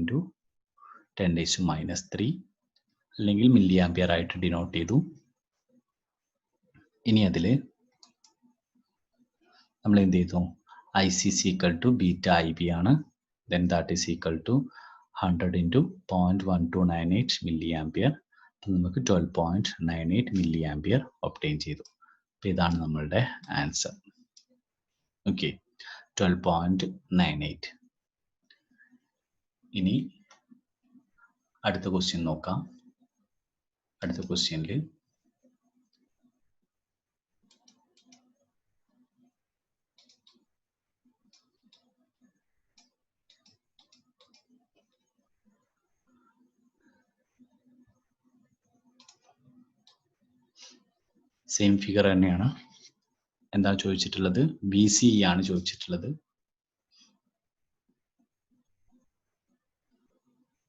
10⁻³ അല്ലെങ്കിൽ മില്ലി ആംപിയർ ആയിട്ട് ഡിനോട്ട് ചെയ്തു. ഇനി അതിൽ നമ്മൾ എന്ത് ചെയ്തു, ICC = ബീറ്റ IB ആണ്. Then that is equal to 100 × 0.1298 milli ampere. അപ്പം നമുക്ക് 12.98 മില്ലി ആംപിയർ ഒബ്റ്റെയിൻ ചെയ്തു. അപ്പം ഇതാണ് നമ്മളുടെ ആൻസർ. ഓക്കെ, 12.98. ഇനി അടുത്ത ക്വസ്റ്റ്യൻ നോക്കാം. അടുത്ത ക്വസ്റ്റ്യനിൽ സെയിം ഫിഗർ തന്നെയാണ്. എന്താ ചോദിച്ചിട്ടുള്ളത്, VCE ആണ് ചോദിച്ചിട്ടുള്ളത്.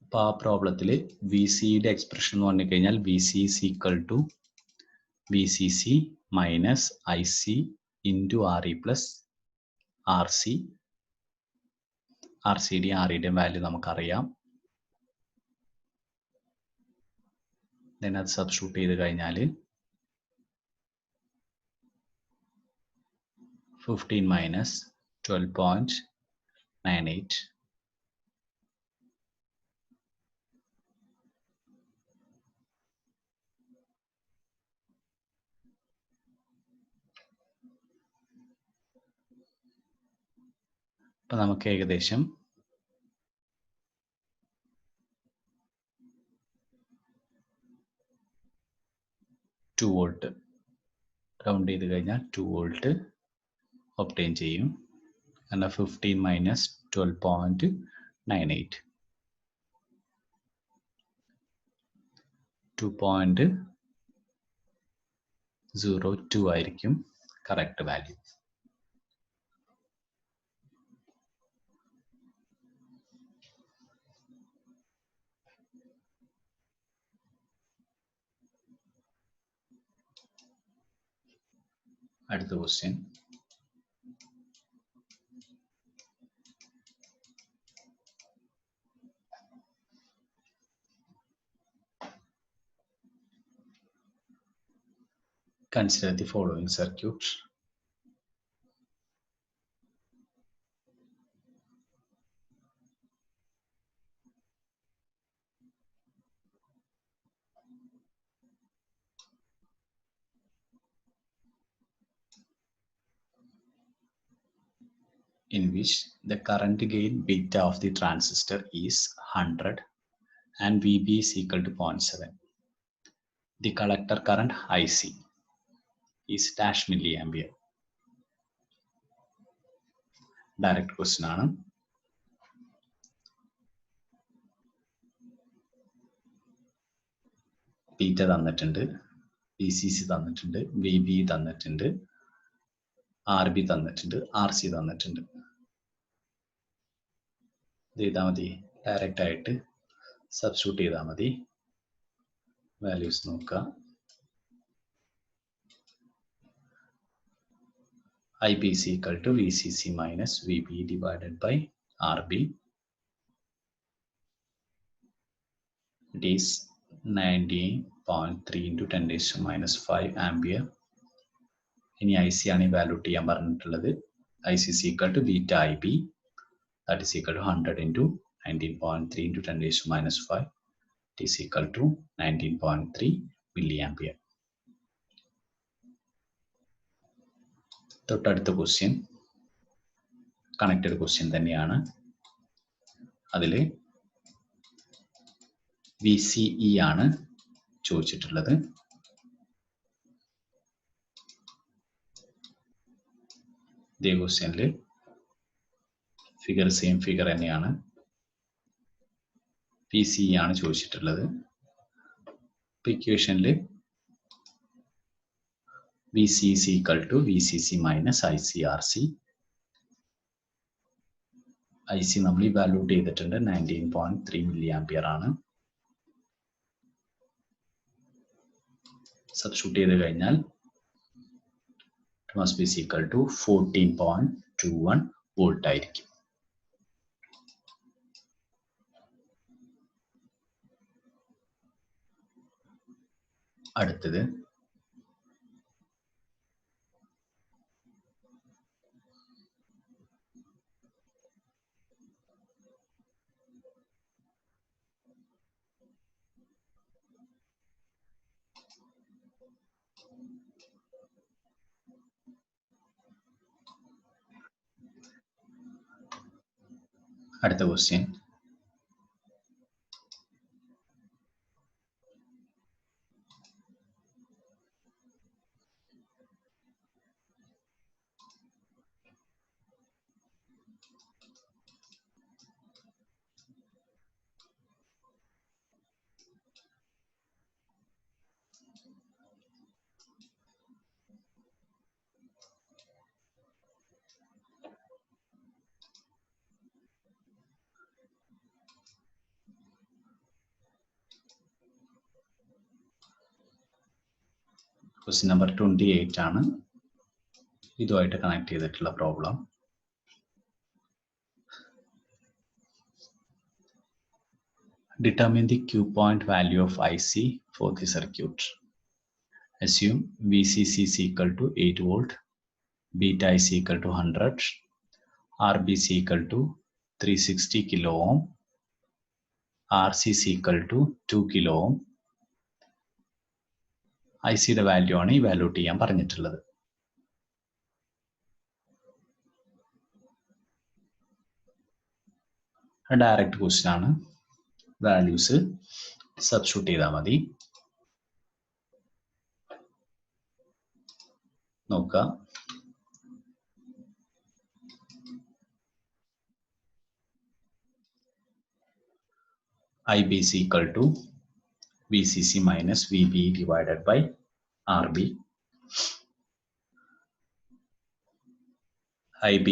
അപ്പോൾ ആ പ്രോബ്ലത്തിൽ VCEയുടെ എക്സ്പ്രഷൻ എന്ന് പറഞ്ഞു കഴിഞ്ഞാൽ VCE = VCC minus IC into RE plus RC. RCയുടെയും REയുടെയും വാല്യൂ നമുക്കറിയാം. ദെൻ അത് സബ്സ്റ്റിറ്റ്യൂട്ട് ചെയ്ത് കഴിഞ്ഞാൽ 15 minus 12.98. അപ്പം നമുക്ക് ഏകദേശം 2 വോൾട്ട് റൗണ്ട് ചെയ്ത് കഴിഞ്ഞാൽ 2 വോൾട്ട് ഒബ്റ്റെയിൻ ചെയ്യും. കാരണം 15 മൈനസ് 12.98 2.98 02 ആയിരിക്കും കറക്റ്റ് വാല്യൂ. അടുത്ത question, consider the following circuit. In which the current gain beta of the transistor is 100 and VB is equal to 0.7. The collector current IC is dash milliampere. Direct question ആണ്. Beta തന്നിട്ടുണ്ട്, VCC തന്നിട്ടുണ്ട്, VB തന്നിട്ടുണ്ട്, RB തന്നിട്ടുണ്ട്, RC തന്നിട്ടുണ്ട്. ഇത് ചെയ്താൽ മതി, direct ആയിട്ട് സബ്സ്റ്റിറ്റ്യൂട്ട് ചെയ്താൽ മതി. വാല്യൂസ് നോക്കുക. IB is equal to VCC minus VB divided by RB. It is 19.3 into 10 raised to minus 5 ampere. ഇനി IC ആണ് ഇവാലുവേറ്റ് ചെയ്യാൻ പറഞ്ഞിട്ടുള്ളത്. IC is equal to beta IB, that is equal to 100 into 19.3 into 10 raised to minus 5. It is equal to 19.3 milliampere. തൊട്ടടുത്ത question connected question തന്നെയാണ്. അതിൽ VCE ആണ് ചോദിച്ചിട്ടുള്ളത്. ഇതേ ക്വസ്റ്റ്യനിൽ ഫിഗർ സെയിം ഫിഗർ തന്നെയാണ്. VCE ആണ് ചോദിച്ചിട്ടുള്ളത്. ഇക്വേഷനിൽ VC is equal to VCC minus ICRC. IC നമ്മൾ ഇവാലുവേറ്റ് ചെയ്തിട്ടുണ്ട്, 19.3 milliampere ആണ്. സബ്സ്റ്റിറ്റ്യൂട്ട് ചെയ്ത് കഴിഞ്ഞാൽ it must be equal to 14.21 volt ആയിരിക്കും. അടുത്തത് ക്വസ്റ്റ്യൻ, ക്വസ്റ്റ്യൻ നമ്പർ 28 ആണ്. ഇതുമായിട്ട് കണക്ട് ചെയ്തിട്ടുള്ള problem. Determine the Q point value of IC for the circuit. Assume VCC is equal to 8 volt, beta is equal to 100, RB is equal to 360 kilo ohm, RC is equal to 2 kilo ohm. IC യുടെ value ആണ് evaluate ചെയ്യാൻ പറഞ്ഞിട്ടുള്ളത്. Direct question ആണ്. Values substitute ചെയ്താൽ മതി. നോക്കുക, IB is equal to VCC minus VB divided by RB. IB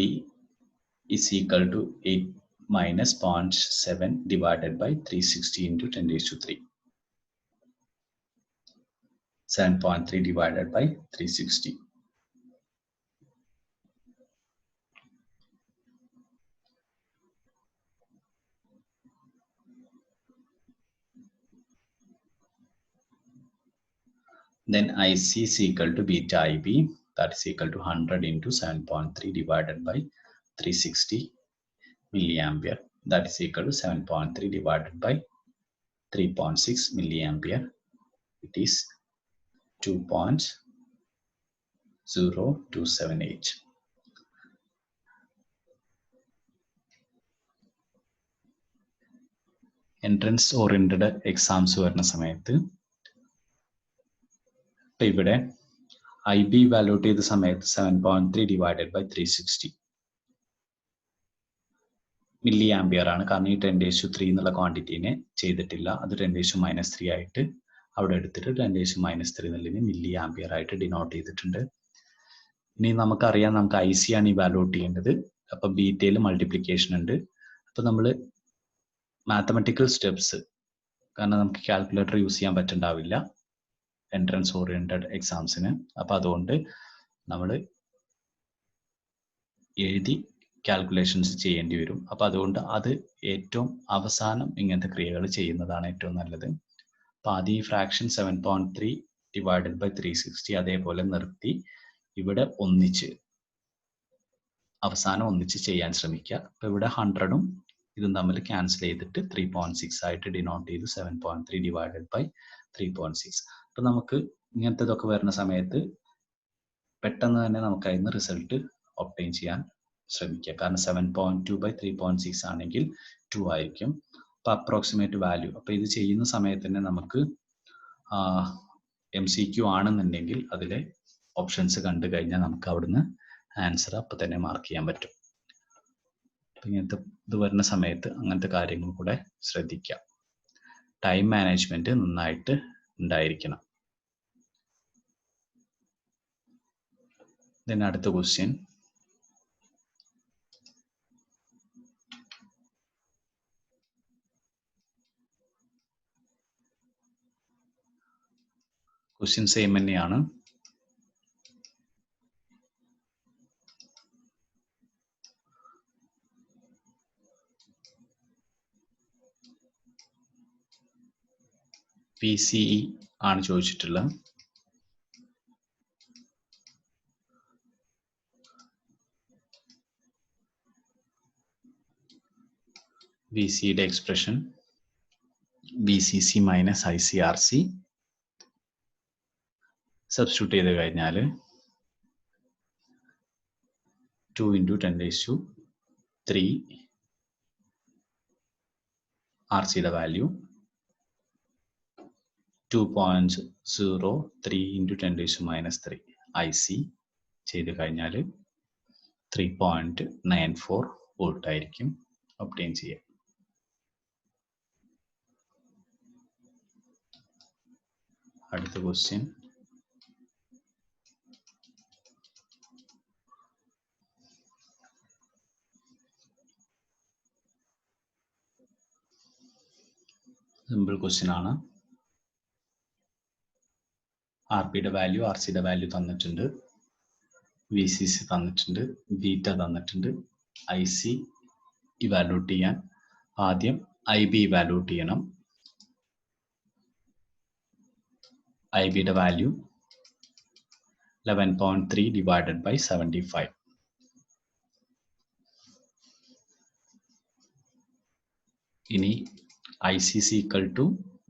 is equal to 8 minus 0.7 divided by 360 into 10 raised to 3. 7.3 divided by 360. Then IC is equal to beta IB, that is equal to 100 into 7.3 divided by 360 milliampere, that is equal to 7.3 divided by 3.6 milliampere. It is 2.0278. Entrance oriented exams വരുന്ന സമയത്ത് ഇപ്പം ഇവിടെ IB വാല്യൂട്ട് ചെയ്ത സമയത്ത് 7.3 divided by 360 milli ampere ആണ്. കാരണം ഈ 10⁻³ എന്നുള്ള ക്വാണ്ടിറ്റീനെ ചെയ്തിട്ടില്ല, അത് 10⁻³ ആയിട്ട് അവിടെ എടുത്തിട്ട് 10⁻³ എന്നുള്ളതിന് മില്ലി ആംപിയർ ആയിട്ട് ഡിനോട്ട് ചെയ്തിട്ടുണ്ട്. ഇനി നമുക്കറിയാം നമുക്ക് IC ആണ് ഈ വാല്യൂട്ട് ചെയ്യേണ്ടത്. അപ്പൊ ബീറ്റയിൽ മൾട്ടിപ്ലിക്കേഷൻ ഉണ്ട്. അപ്പൊ നമ്മൾ മാത്തമെറ്റിക്കൽ സ്റ്റെപ്സ്, കാരണം നമുക്ക് കാൽക്കുലേറ്റർ യൂസ് ചെയ്യാൻ പറ്റുന്നുണ്ടാവില്ല എൻട്രൻസ് ഓറിയന്റഡ് എക്സാംസിന്. അപ്പൊ അതുകൊണ്ട് നമ്മൾ എഴുതി കാൽക്കുലേഷൻസ് ചെയ്യേണ്ടി വരും. അപ്പൊ അതുകൊണ്ട് അത് ഏറ്റവും അവസാനം ഇങ്ങനത്തെ ക്രിയകൾ ചെയ്യുന്നതാണ് ഏറ്റവും നല്ലത്. അപ്പൊ ആദ്യം ഈ ഫ്രാക്ഷൻ 7.3 ഡിവൈഡഡ് ബൈ 360 അതേപോലെ നിർത്തി ഇവിടെ അവസാനം ഒന്നിച്ച് ചെയ്യാൻ ശ്രമിക്കുക. അപ്പൊ ഇവിടെ 100ഉം ഇതും തമ്മിൽ ക്യാൻസൽ ചെയ്തിട്ട് 3.6 ആയിട്ട് ഡിനോട്ട് ചെയ്തു 7.3 ഡിവൈഡഡ് ബൈ 3.6. അപ്പൊ നമുക്ക് ഇങ്ങനത്തെ ഇതൊക്കെ വരുന്ന സമയത്ത് പെട്ടെന്ന് തന്നെ നമുക്ക് അതിന് റിസൾട്ട് ഒബ്റ്റെയിൻ ചെയ്യാൻ ശ്രമിക്കുക. കാരണം 7.2 ബൈ 3.6 ആണെങ്കിൽ 2 ആയിരിക്കും. അപ്പൊ അപ്രോക്സിമേറ്റ് വാല്യൂ, അപ്പൊ ഇത് ചെയ്യുന്ന സമയത്ത് തന്നെ നമുക്ക് MCQ ആണെന്നുണ്ടെങ്കിൽ അതിലെ ഓപ്ഷൻസ് കണ്ടു കഴിഞ്ഞാൽ നമുക്ക് അവിടുന്ന് ആൻസർ അപ്പൊ തന്നെ മാർക്ക് ചെയ്യാൻ പറ്റും. ഇങ്ങനത്തെ ഇത് വരുന്ന സമയത്ത് അങ്ങനത്തെ കാര്യങ്ങൾ കൂടെ ശ്രദ്ധിക്കാം. ടൈം മാനേജ്മെന്റ് നന്നായിട്ട് ഉണ്ടായിരിക്കണം. then അടുത്ത ക്വസ്റ്റ്യൻ, ക്വസ്റ്റ്യൻ സെയിം തന്നെയാണ്. PCE ആണ് ചോദിച്ചിട്ടുള്ളത്. VCയുടെ expression VCC minus ICRC substitute ചെയ്ത് കഴിഞ്ഞാൽ 2 into 10⁻³ RCയുടെ വാല്യൂ 2.03 into 10⁻³ IC ചെയ്ത് കഴിഞ്ഞാൽ 3.94 വോൾട്ട് ആയിരിക്കും ഒബ്റ്റെയിൻ ചെയ്യുക. അടുത്ത ക്വസ്റ്റ്യൻ, സിമ്പിൾ ക്വസ്റ്റ്യൻ ആണ്. RPയുടെ വാല്യൂ RCയുടെ വാല്യൂ തന്നിട്ടുണ്ട്, VCC തന്നിട്ടുണ്ട്, ബീറ്റ തന്നിട്ടുണ്ട്. IC ഇവാലുവേറ്റ് ചെയ്യാൻ ആദ്യം IB ഇവാലുവേറ്റ് ചെയ്യണം. IBയുടെ വാല്യൂ 11.3 ഡിവൈഡഡ് ബൈ 75. ഇനി IC is equal to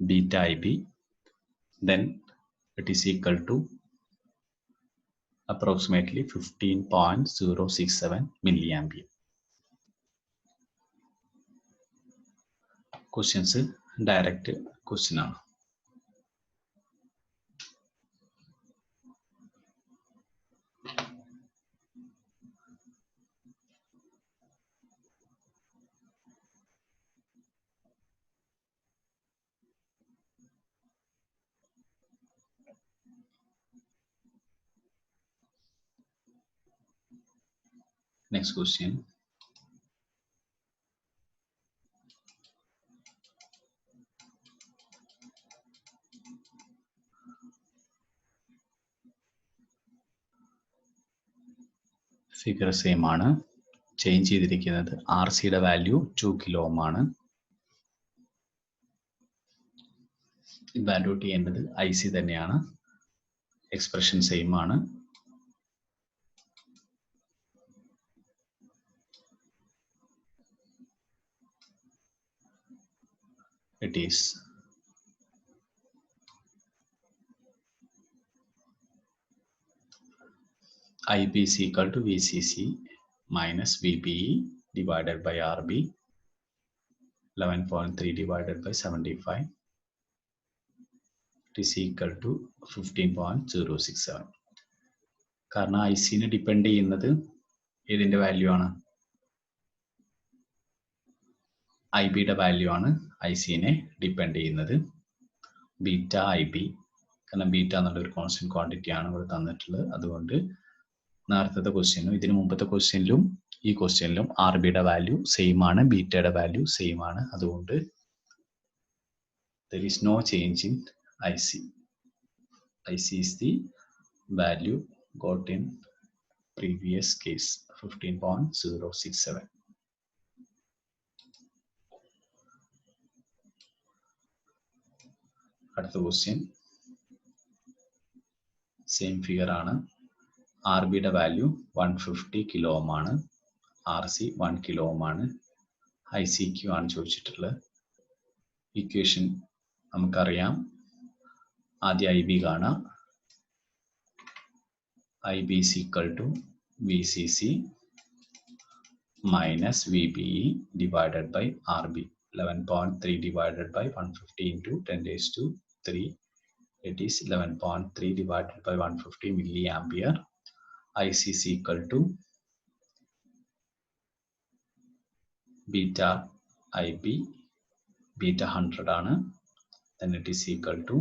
beta IB, then it is equal to approximately 15.067 milliampere. Questions direct question ആണ്. Next question. ഫിഗർ സെയിം ആണ്. Change ചെയ്തിരിക്കുന്നത് ആർ സിയുടെ വാല്യൂ 2 കിലോ ഓം ആണ്. Evaluate ചെയ്യേണ്ടത് I C തന്നെയാണ്. Expression same ആണ്. It is IB is equal to VCC minus VBE divided by RB. 11.3 divided by 75. It is equal to 15.067. കാരണം I സിനെ depend ചെയ്യുന്നത് ഏതിൻ്റെ വാല്യൂ ആണ്? ഐ ബിയുടെ വാല്യൂ ആണ് ഐ സിനെ ഡിപ്പെൻഡ് ചെയ്യുന്നത്. ബീറ്റ ഐ ബി, കാരണം ബീറ്റ എന്നുള്ള ഒരു കോൺസ്റ്റന്റ് ക്വാണ്ടിറ്റി ആണ് ഇവിടെ തന്നിട്ടുള്ളത്. അതുകൊണ്ട് നേരത്തെ ക്വസ്റ്റ്യനും ഇതിന് മുമ്പത്തെ ക്വസ്റ്റ്യനിലും ഈ ക്വസ്റ്റ്യനിലും ആർ ബിയുടെ വാല്യൂ സെയിം ആണ്, ബീറ്റയുടെ വാല്യൂ സെയിം ആണ്. അതുകൊണ്ട് there is no change in IC. IC is the value got in previous case 15.067. അടുത്ത ക്വസ്റ്റ്യൻ സെയിം ഫിഗർ ആണ്. ആർ ബിയുടെ വാല്യൂ 150 കിലോ ഓം ആണ്, ആർ സി 1 കിലോ ഓം ആണ്, ഐ സി ക്യൂ ആണ് ചോദിച്ചിട്ടുള്ളത്. ഇക്വേഷൻ നമുക്കറിയാം. ആദ്യം ഐ ബി കാണാം. I B is equal to VCC minus VBE divided by RB. 11.3 divided by 150 into 10 raised to 3. It is 11.3 divided by 150 milliampere. IC is equal to beta IB, beta 100 ആണ്. Then it is equal to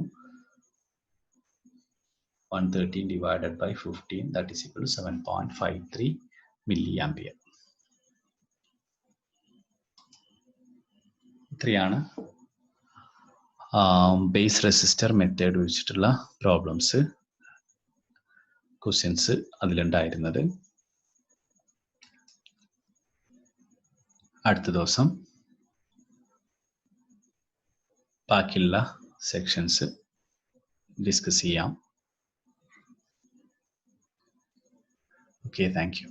113 divided by 15, that is equal to 7.53 milliampere. 3 ആണ് base resistor method വെച്ചിട്ടുള്ള problems questions അതിലുണ്ടായിരുന്നത്. അടുത്ത ദിവസം ബാക്കിയുള്ള sections discuss ചെയ്യാം. Okay, thank you.